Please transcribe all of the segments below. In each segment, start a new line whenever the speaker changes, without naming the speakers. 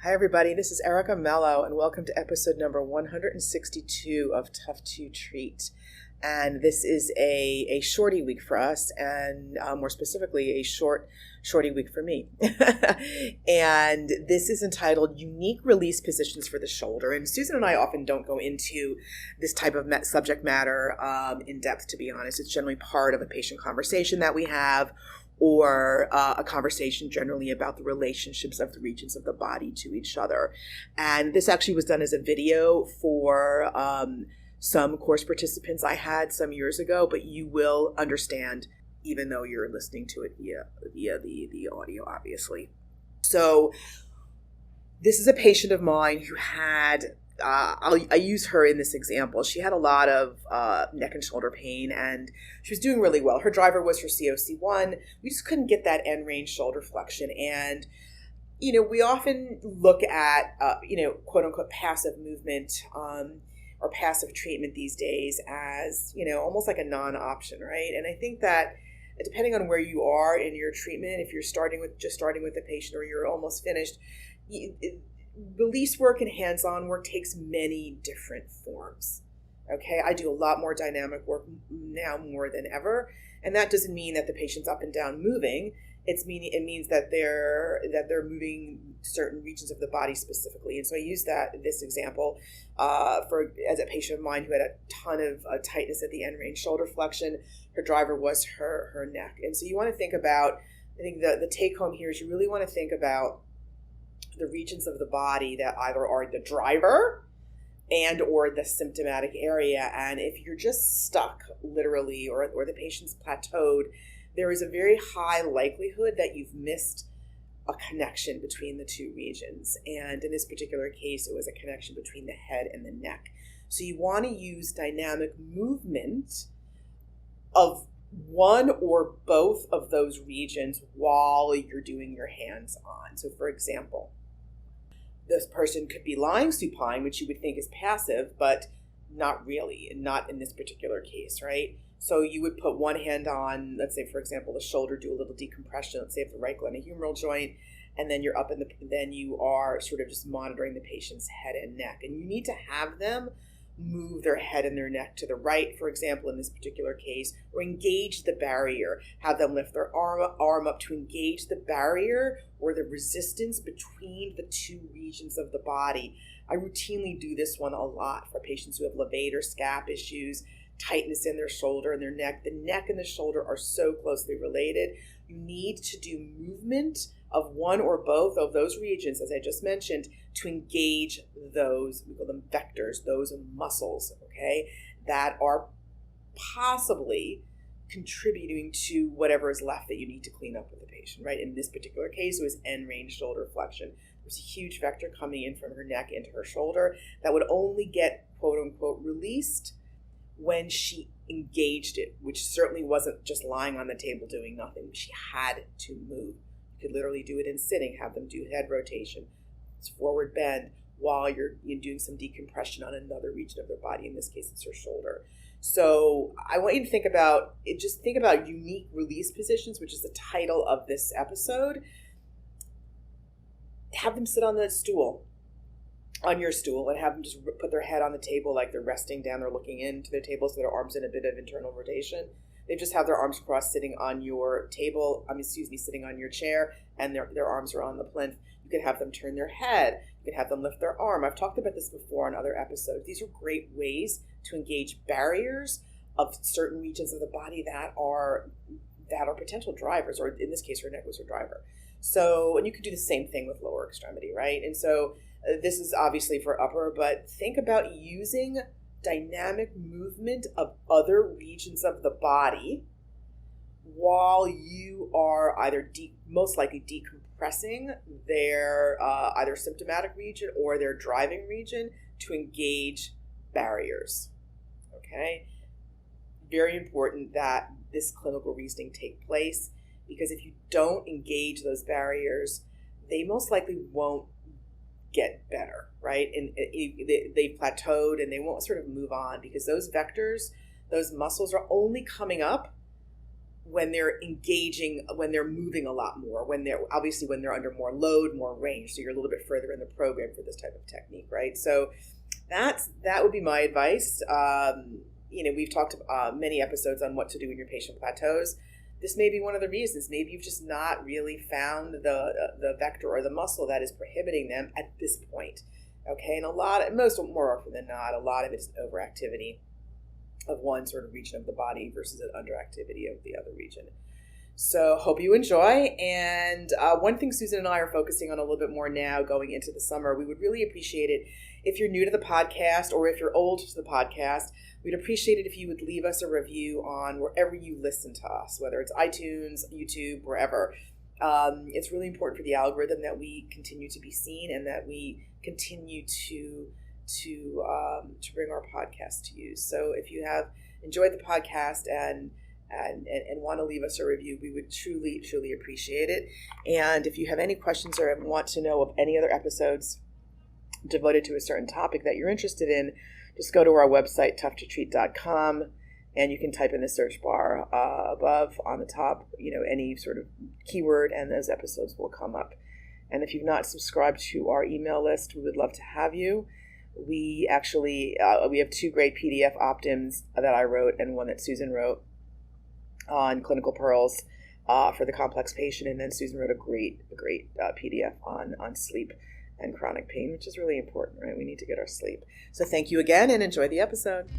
Hi, everybody. This is Erica Mello, and welcome to episode number 162 of Tough to Treat. And this is a shorty week for us, and more specifically, a shorty week for me. And this is entitled Unique Release Positions for the Shoulder. And Susan and I often don't go into this type of subject matter in depth, to be honest. It's generally part of a patient conversation that we have, or a conversation generally about the relationships of the regions of the body to each other. And this actually was done as a video for some course participants I had some years ago, but you will understand even though you're listening to it via the audio, obviously. So this is a patient of mine who had, I use her in this example. She had a lot of neck and shoulder pain, and she was doing really well. Her driver was her COC1. We just couldn't get that end range shoulder flexion. And, we often look at, quote unquote, passive movement or passive treatment these days as, almost like a non-option, right? And I think that depending on where you are in your treatment, if you're starting with the patient or you're almost finished, release work and hands-on work takes many different forms. Okay, I do a lot more dynamic work now more than ever, and that doesn't mean that the patient's up and down moving. It means that they're moving certain regions of the body specifically. And so I use this example as a patient of mine who had a ton of tightness at the end range shoulder flexion. Her driver was her neck, and so you want to think about. I think the take home here is you really want to think about the regions of the body that either are the driver and or the symptomatic area. And if you're just stuck literally or the patient's plateaued, there is a very high likelihood that you've missed a connection between the two regions. And in this particular case, it was a connection between the head and the neck. So you want to use dynamic movement of one or both of those regions while you're doing your hands-on. So for example, this person could be lying supine, which you would think is passive, but not really, and not in this particular case, right? So you would put one hand on, let's say, for example, the shoulder, do a little decompression, let's say if the right glenohumeral joint, and then you're then you are sort of just monitoring the patient's head and neck. And you need to have them move their head and their neck to the right, for example, in this particular case, or engage the barrier. Have them lift their arm up to engage the barrier or the resistance between the two regions of the body. I routinely do this one a lot for patients who have levator scap issues, tightness in their shoulder and their neck. The neck and the shoulder are so closely related. You need to do movement of one or both of those regions, as I just mentioned, to engage those, we call them vectors, those muscles, okay, that are possibly contributing to whatever is left that you need to clean up with the patient, right? In this particular case, it was end range shoulder flexion. There was a huge vector coming in from her neck into her shoulder that would only get, quote unquote, released when she engaged it, which certainly wasn't just lying on the table doing nothing. She had to move. You could literally do it in sitting, have them do head rotation, forward bend, while you're doing some decompression on another region of their body. In this case, it's her shoulder. So I want you to think about it. Just think about unique release positions, which is the title of this episode. Have them sit on the stool, on your stool, and have them just put their head on the table like they're resting down. They're looking into their table, so their arms in a bit of internal rotation. They just have their arms crossed sitting on your table, sitting on your chair, and their arms are on the plinth. You could have them turn their head. You could have them lift their arm. I've talked about this before in other episodes. These are great ways to engage barriers of certain regions of the body that are potential drivers, or in this case, her neck was her driver. So, and you could do the same thing with lower extremity, right? And so this is obviously for upper, but think about using dynamic movement of other regions of the body while you are either most likely decompressing their either symptomatic region or their driving region to engage barriers. Okay? Very important that this clinical reasoning take place, because if you don't engage those barriers, they most likely won't get better, right? And they've plateaued and they won't sort of move on, because those vectors, those muscles are only coming up when they're engaging, when they're moving a lot more, when they're under more load, more range. So you're a little bit further in the program for this type of technique, right? So that would be my advice. We've talked many episodes on what to do when your patient plateaus. This may be one of the reasons. Maybe you've just not really found the vector or the muscle that is prohibiting them at this point. Okay, and more often than not, a lot of it is overactivity of one sort of region of the body versus an underactivity of the other region. So hope you enjoy. And one thing Susan and I are focusing on a little bit more now going into the summer, we would really appreciate it if you're new to the podcast or if you're old to the podcast, we'd appreciate it if you would leave us a review on wherever you listen to us, whether it's iTunes, YouTube, wherever. It's really important for the algorithm that we continue to be seen and that we continue to bring our podcast to you. So if you have enjoyed the podcast and want to leave us a review, we would truly, truly appreciate it. And if you have any questions or want to know of any other episodes devoted to a certain topic that you're interested in, just go to our website, toughtotreat.com, and you can type in the search bar above on the top, any sort of keyword, and those episodes will come up. And if you've not subscribed to our email list, we would love to have you. We actually, we have 2 great PDF opt-ins that I wrote and one that Susan wrote on clinical pearls for the complex patient. And then Susan wrote a great PDF on sleep and chronic pain, which is really important, right? We need to get our sleep. So thank you again and enjoy the episode.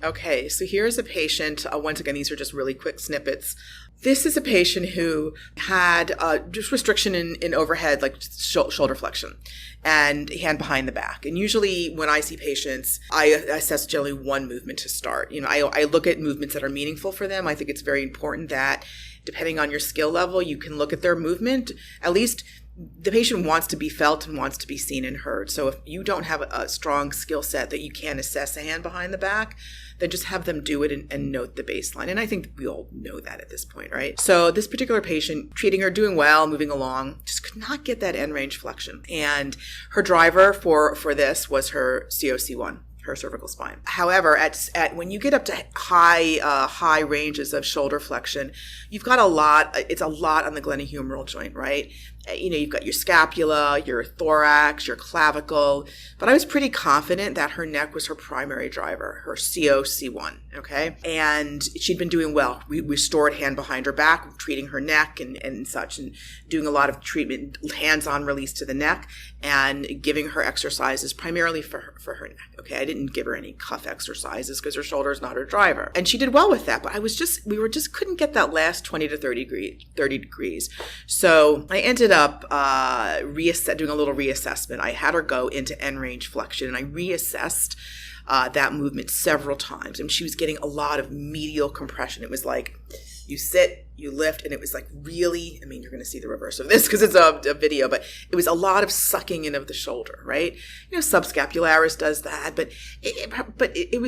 Okay, so here's a patient. Once again, these are just really quick snippets. This is a patient who had just restriction in overhead, like shoulder flexion, and hand behind the back. And usually when I see patients, I assess generally one movement to start. I look at movements that are meaningful for them. I think it's very important that depending on your skill level, you can look at their movement. At least the patient wants to be felt and wants to be seen and heard. So if you don't have a strong skill set that you can assess a hand behind the back, then just have them do it and note the baseline. And I think we all know that at this point, right? So this particular patient, treating her, doing well, moving along, just could not get that end range flexion. And her driver for this was her COC1. Her cervical spine. However, at when you get up to high ranges of shoulder flexion, you've got a lot. It's a lot on the glenohumeral joint, right? You've got your scapula, your thorax, your clavicle. But I was pretty confident that her neck was her primary driver, her COC1. Okay, and she'd been doing well. We restored hand behind her back, treating her neck and such, and doing a lot of treatment, hands-on release to the neck, and giving her exercises primarily for her neck. Okay, I didn't give her any cuff exercises because her shoulder is not her driver, and she did well with that. But we couldn't get that last 20 to 30 degrees. So I ended up doing a little reassessment. I had her go into end range flexion, and I reassessed that movement several times, and she was getting a lot of medial compression. It was like you sit, you lift, and it was like really, you're going to see the reverse of this because it's a video, but it was a lot of sucking in of the shoulder, right? Subscapularis does that, but it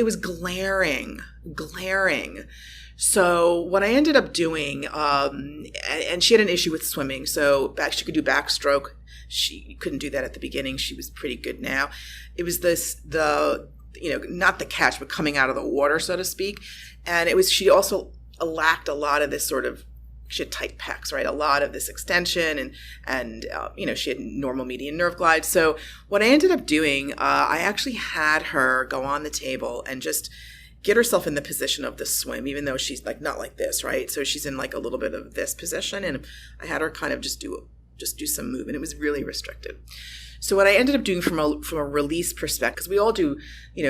was glaring. So what I ended up doing, and she had an issue with swimming, so she could do backstroke. She couldn't do that at the beginning. She was pretty good now. It was not the catch, but coming out of the water, so to speak. And she also lacked a lot of this sort of, she had tight pecs, right? A lot of this extension and she had normal median nerve glide. So what I ended up doing, I actually had her go on the table and just get herself in the position of the swim, even though she's like not like this, right? So she's in like a little bit of this position, and I had her kind of just do some movement. It was really restricted. So what I ended up doing from a release perspective, because we all do,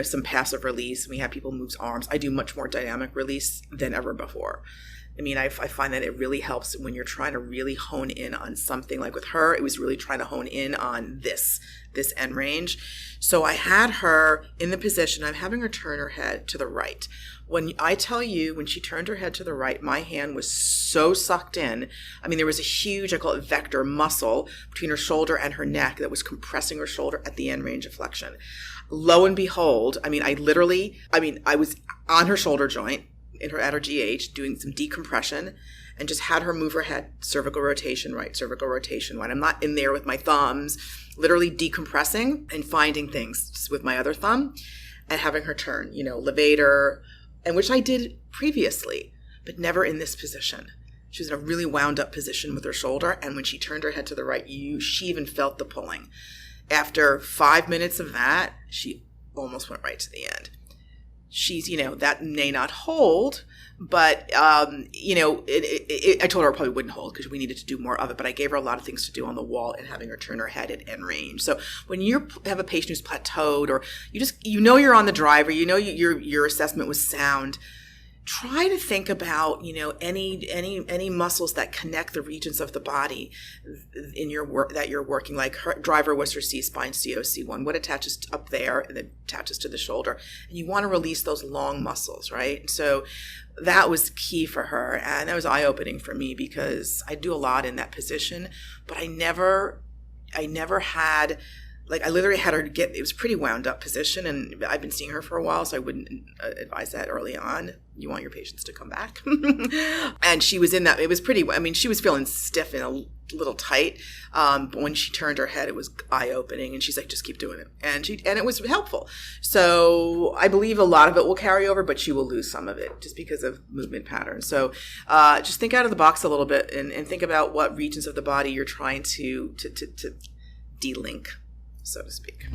some passive release, and we have people move arms. I do much more dynamic release than ever before. I find that it really helps when you're trying to really hone in on something. Like with her, it was really trying to hone in on this end range. So I had her in the position, I'm having her turn her head to the right. When I tell you, when she turned her head to the right, my hand was so sucked in. There was a huge, I call it vector muscle between her shoulder and her neck that was compressing her shoulder at the end range of flexion. Lo and behold, I was on her shoulder joint, at her GH, doing some decompression, and just had her move her head, cervical rotation right, cervical rotation right. I'm not in there with my thumbs, literally decompressing and finding things just with my other thumb and having her turn, levator, and which I did previously, but never in this position. She was in a really wound up position with her shoulder, and when she turned her head to the right, she even felt the pulling. After 5 minutes of that, she almost went right to the end. She's, that may not hold, but, I told her it probably wouldn't hold because we needed to do more of it, but I gave her a lot of things to do on the wall and having her turn her head at end range. So when you have a patient who's plateaued, or you're on the driver, your assessment was sound, try to think about, any muscles that connect the regions of the body in your work that you're working. Like her driver was her C-spine, COC1. What attaches up there and then attaches to the shoulder? And you want to release those long muscles, right? So that was key for her, and that was eye-opening for me because I do a lot in that position, but I never had. Like, I literally had her it was a pretty wound up position, and I've been seeing her for a while, so I wouldn't advise that early on. You want your patients to come back. And she was in that, it was she was feeling stiff and a little tight. But when she turned her head, it was eye-opening, and she's like, just keep doing it. And it was helpful. So I believe a lot of it will carry over, but she will lose some of it just because of movement patterns. So just think out of the box a little bit and think about what regions of the body you're trying to de-link, so to speak.